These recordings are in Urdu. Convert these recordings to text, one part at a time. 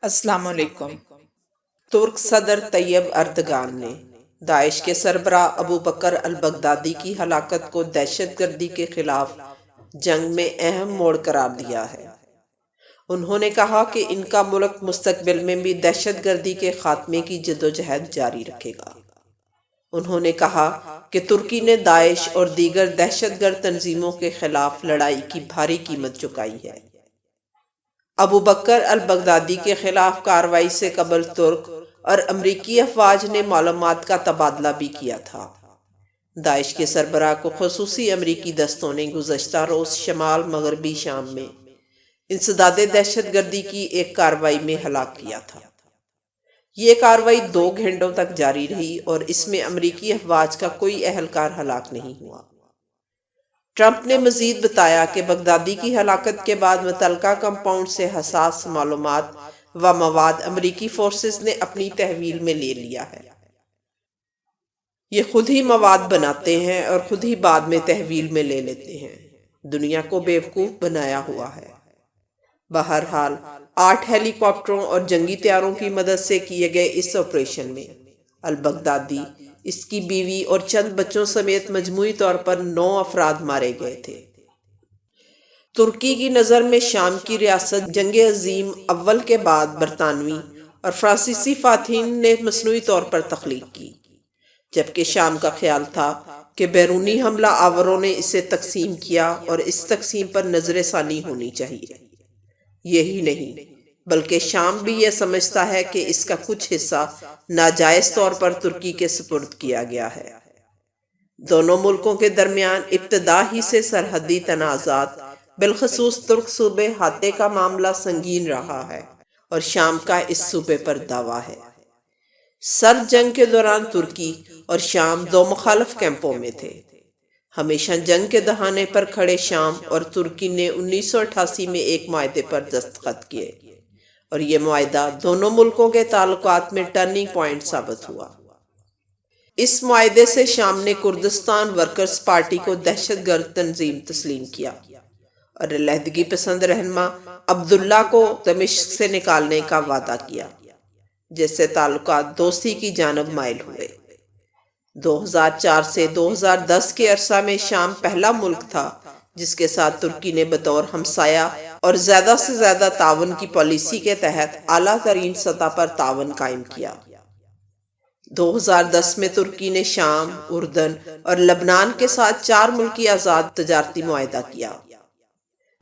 السلام علیکم۔ ترک صدر طیب اردگان نے داعش کے سربراہ ابو بکر البغدادی کی ہلاکت کو دہشت گردی کے خلاف جنگ میں اہم موڑ قرار دیا ہے۔ انہوں نے کہا کہ ان کا ملک مستقبل میں بھی دہشت گردی کے خاتمے کی جدوجہد جاری رکھے گا۔ انہوں نے کہا کہ ترکی نے داعش اور دیگر دہشت گرد تنظیموں کے خلاف لڑائی کی بھاری قیمت چکائی ہے۔ ابو بکر البغدادی کے خلاف کارروائی سے قبل ترک اور امریکی افواج نے معلومات کا تبادلہ بھی کیا تھا۔ داعش کے سربراہ کو خصوصی امریکی دستوں نے گزشتہ روز شمال مغربی شام میں انسداد دہشت گردی کی ایک کارروائی میں ہلاک کیا تھا۔ یہ کارروائی 2 گھنٹوں تک جاری رہی اور اس میں امریکی افواج کا کوئی اہلکار ہلاک نہیں ہوا۔ ٹرمپ نے مزید بتایا کہ بغدادی کی ہلاکت کے بعد متعلقہ کمپاؤنڈ سے حساس معلومات و مواد امریکی فورسز نے اپنی تحویل میں لے لیا ہے۔ یہ خود ہی مواد بناتے ہیں اور خود ہی بعد میں تحویل میں لے لیتے ہیں۔ دنیا کو بیوقوف بنایا ہوا ہے۔ بہرحال 8 ہیلی کاپٹروں اور جنگی طیاروں کی مدد سے کیے گئے اس آپریشن میں البغدادی، اس کی بیوی اور چند بچوں سمیت مجموعی طور پر 9 افراد مارے گئے تھے۔ ترکی کی نظر میں شام کی ریاست جنگ عظیم اول کے بعد برطانوی اور فرانسیسی فاتحین نے مصنوعی طور پر تخلیق کی، جبکہ شام کا خیال تھا کہ بیرونی حملہ آوروں نے اسے تقسیم کیا اور اس تقسیم پر نظر ثانی ہونی چاہیے۔ یہی نہیں بلکہ شام بھی یہ سمجھتا ہے کہ اس کا کچھ حصہ ناجائز طور پر ترکی کے سپرد کیا گیا ہے۔ دونوں ملکوں کے درمیان ابتدا ہی سے سرحدی تنازعات، بالخصوص ترک صوبے حاتے کا معاملہ سنگین رہا ہے اور شام کا اس صوبے پر دعویٰ ہے۔ سرد جنگ کے دوران ترکی اور شام 2 مخالف کیمپوں میں تھے۔ ہمیشہ جنگ کے دہانے پر کھڑے شام اور ترکی نے 1988 میں ایک معاہدے پر دستخط کیے اور یہ معاہدہ دونوں ملکوں کے تعلقات میں ٹرننگ پوائنٹ ثابت ہوا۔ اس معاہدے سے شام نے کردستان ورکرز پارٹی کو دہشت گرد تنظیم تسلیم کیا اور علیحدگی پسند رہنما عبداللہ کو دمشق سے نکالنے کا وعدہ کیا، جس سے تعلقات دوستی کی جانب مائل ہوئے۔ 2004 سے 2010 کے عرصہ میں شام پہلا ملک تھا جس کے ساتھ ترکی نے بطور ہمسایہ اور زیادہ سے زیادہ تعاون کی پالیسی کے تحت اعلیٰ ترین سطح پر تعاون قائم کیا۔ 2010 میں ترکی نے شام، اردن اور لبنان کے ساتھ 4 ملکی آزاد تجارتی معاہدہ کیا۔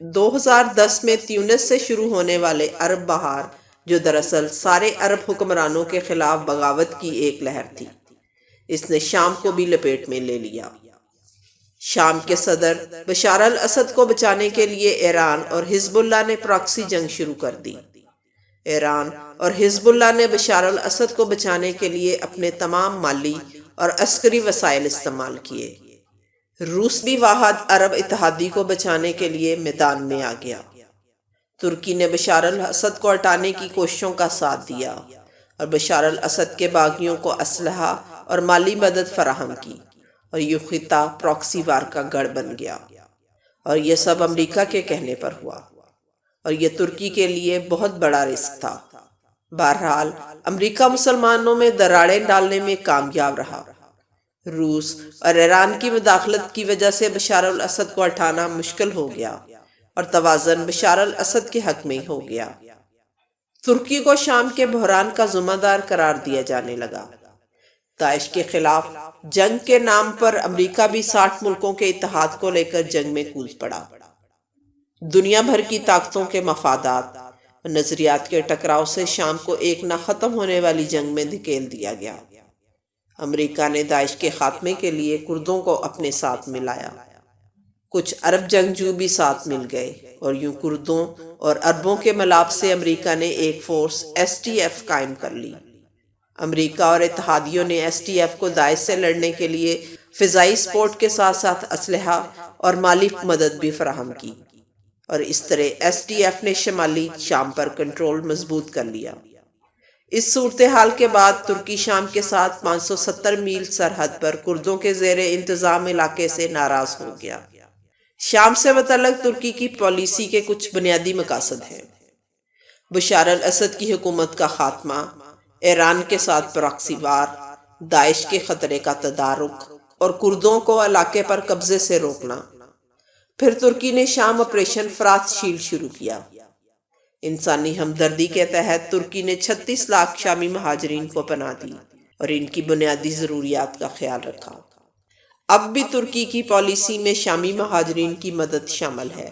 2010 میں تیونس سے شروع ہونے والے عرب بہار، جو دراصل سارے عرب حکمرانوں کے خلاف بغاوت کی ایک لہر تھی، اس نے شام کو بھی لپیٹ میں لے لیا۔ شام کے صدر بشار الاسد کو بچانے کے لیے ایران اور حزب اللہ نے پراکسی جنگ شروع کر دی۔ ایران اور حزب اللہ نے بشار الاسد کو بچانے کے لیے اپنے تمام مالی اور عسکری وسائل استعمال کیے۔ روس بھی واحد عرب اتحادی کو بچانے کے لیے میدان میں آ گیا۔ ترکی نے بشار الاسد کو ہٹانے کی کوششوں کا ساتھ دیا اور بشار الاسد کے باغیوں کو اسلحہ اور مالی مدد فراہم کی، اور یہ خطہ پراکسی وار کا گڑھ بن گیا، اور یہ سب امریکہ کے کہنے پر ہوا، اور یہ ترکی کے لیے بہت بڑا رسک تھا۔ بہرحال امریکہ مسلمانوں میں دراڑیں ڈالنے میں کامیاب رہا۔ روس اور ایران کی مداخلت کی وجہ سے بشار الاسد کو ہٹانا مشکل ہو گیا اور توازن بشار الاسد کے حق میں ہو گیا۔ ترکی کو شام کے بحران کا ذمہ دار قرار دیا جانے لگا۔ داعش کے خلاف جنگ کے نام پر امریکہ بھی 60 ملکوں کے اتحاد کو لے کر جنگ میں کود پڑا۔ دنیا بھر کی طاقتوں کے مفادات اور نظریات کے ٹکراؤ سے شام کو ایک نہ ختم ہونے والی جنگ میں دھکیل دیا گیا۔ امریکہ نے داعش کے خاتمے کے لیے کردوں کو اپنے ساتھ ملایا۔ کچھ عرب جنگجو بھی ساتھ مل گئے اور یوں کردوں اور عربوں کے ملاپ سے امریکہ نے ایک فورس SDF قائم کر لی۔ امریکہ اور اتحادیوں نے SDF کو داعش سے لڑنے کے لیے فضائی سپورٹ کے ساتھ ساتھ اسلحہ اور مالی مدد بھی فراہم کی۔ اور اس طرح ایس ڈی ایف نے شمالی شام پر کنٹرول مضبوط کر لیا۔ اس صورتحال کے بعد ترکی شام کے ساتھ 570 میل سرحد پر کردوں کے زیر انتظام علاقے سے ناراض ہو گیا۔ شام سے متعلق ترکی کی پالیسی کے کچھ بنیادی مقاصد ہیں: بشار الاسد کی حکومت کا خاتمہ، ایران کے ساتھ پراکسی وار، داعش کے خطرے کا تدارک اور کردوں کو علاقے پر قبضے سے روکنا۔ پھر ترکی نے شام آپریشن فرات شیلڈ شروع کیا۔ انسانی ہمدردی کے تحت ترکی نے 36 لاکھ شامی مہاجرین کو پناہ دی اور ان کی بنیادی ضروریات کا خیال رکھا۔ اب بھی ترکی کی پالیسی میں شامی مہاجرین کی مدد شامل ہے،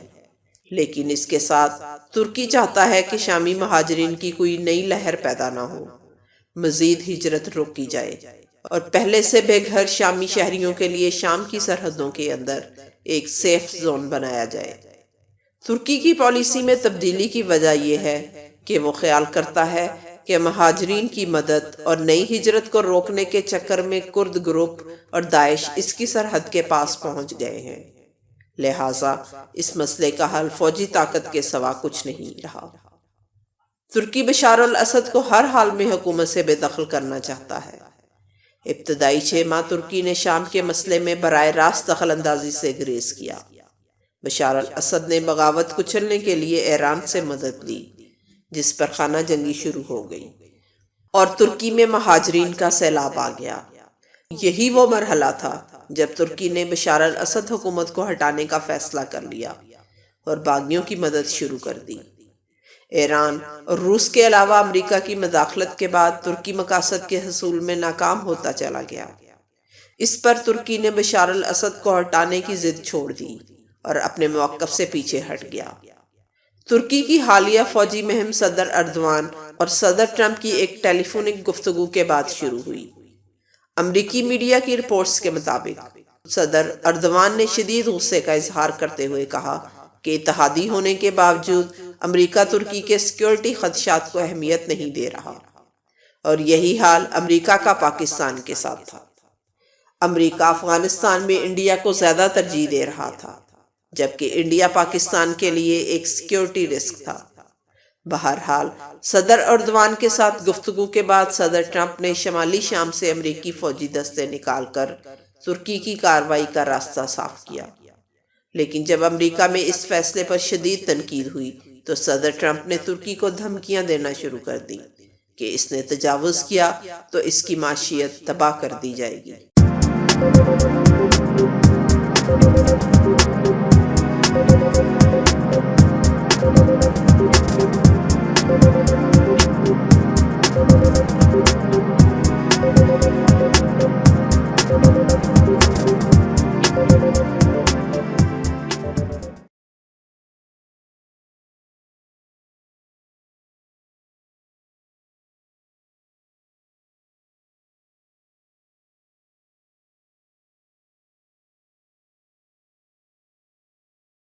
لیکن اس کے ساتھ ترکی چاہتا ہے کہ شامی مہاجرین کی کوئی نئی لہر پیدا نہ ہو، مزید ہجرت روکی جائے اور پہلے سے بے گھر شامی شہریوں کے لیے شام کی سرحدوں کے اندر ایک سیف زون بنایا جائے۔ ترکی کی پالیسی میں تبدیلی کی وجہ یہ ہے کہ وہ خیال کرتا ہے کہ مہاجرین کی مدد اور نئی ہجرت کو روکنے کے چکر میں کرد گروپ اور داعش اس کی سرحد کے پاس پہنچ گئے ہیں، لہٰذا اس مسئلے کا حل فوجی طاقت کے سوا کچھ نہیں رہا۔ ترکی بشار الاسد کو ہر حال میں حکومت سے بے دخل کرنا چاہتا ہے۔ ابتدائی 6 ماہ ترکی نے شام کے مسئلے میں براہ راست دخل اندازی سے گریز کیا۔ بشار الاسد نے بغاوت کچلنے کے لیے ایران سے مدد لی، جس پر خانہ جنگی شروع ہو گئی اور ترکی میں مہاجرین کا سیلاب آ گیا۔ یہی وہ مرحلہ تھا جب ترکی نے بشار الاسد حکومت کو ہٹانے کا فیصلہ کر لیا اور باغیوں کی مدد شروع کر دی۔ ایران اور روس کے علاوہ امریکہ کی مداخلت کے بعد ترکی مقاصد کے حصول میں ناکام ہوتا چلا گیا۔ اس پر ترکی نے بشار الاسد کو ہٹانے کی ضد چھوڑ دی اور اپنے موقف سے پیچھے ہٹ گیا۔ ترکی کی حالیہ فوجی مہم صدر اردوان اور صدر ٹرمپ کی ایک ٹیلی فونک گفتگو کے بعد شروع ہوئی۔ امریکی میڈیا کی رپورٹس کے مطابق صدر اردوان نے شدید غصے کا اظہار کرتے ہوئے کہا کہ اتحادی ہونے کے باوجود امریکہ ترکی کے سیکیورٹی خدشات کو اہمیت نہیں دے رہا، اور یہی حال امریکہ کا پاکستان کے ساتھ تھا۔ امریکہ افغانستان میں انڈیا کو زیادہ ترجیح دے رہا تھا، جبکہ انڈیا پاکستان کے لیے ایک سیکیورٹی رسک تھا۔ بہرحال صدر اردوان کے ساتھ گفتگو کے بعد صدر ٹرمپ نے شمالی شام سے امریکی فوجی دستے نکال کر ترکی کی کارروائی کا راستہ صاف کیا۔ لیکن جب امریکہ میں اس فیصلے پر شدید تنقید ہوئی تو صدر ٹرمپ نے ترکی کو دھمکیاں دینا شروع کر دی کہ اس نے تجاوز کیا تو اس کی معیشت تباہ کر دی جائے گی۔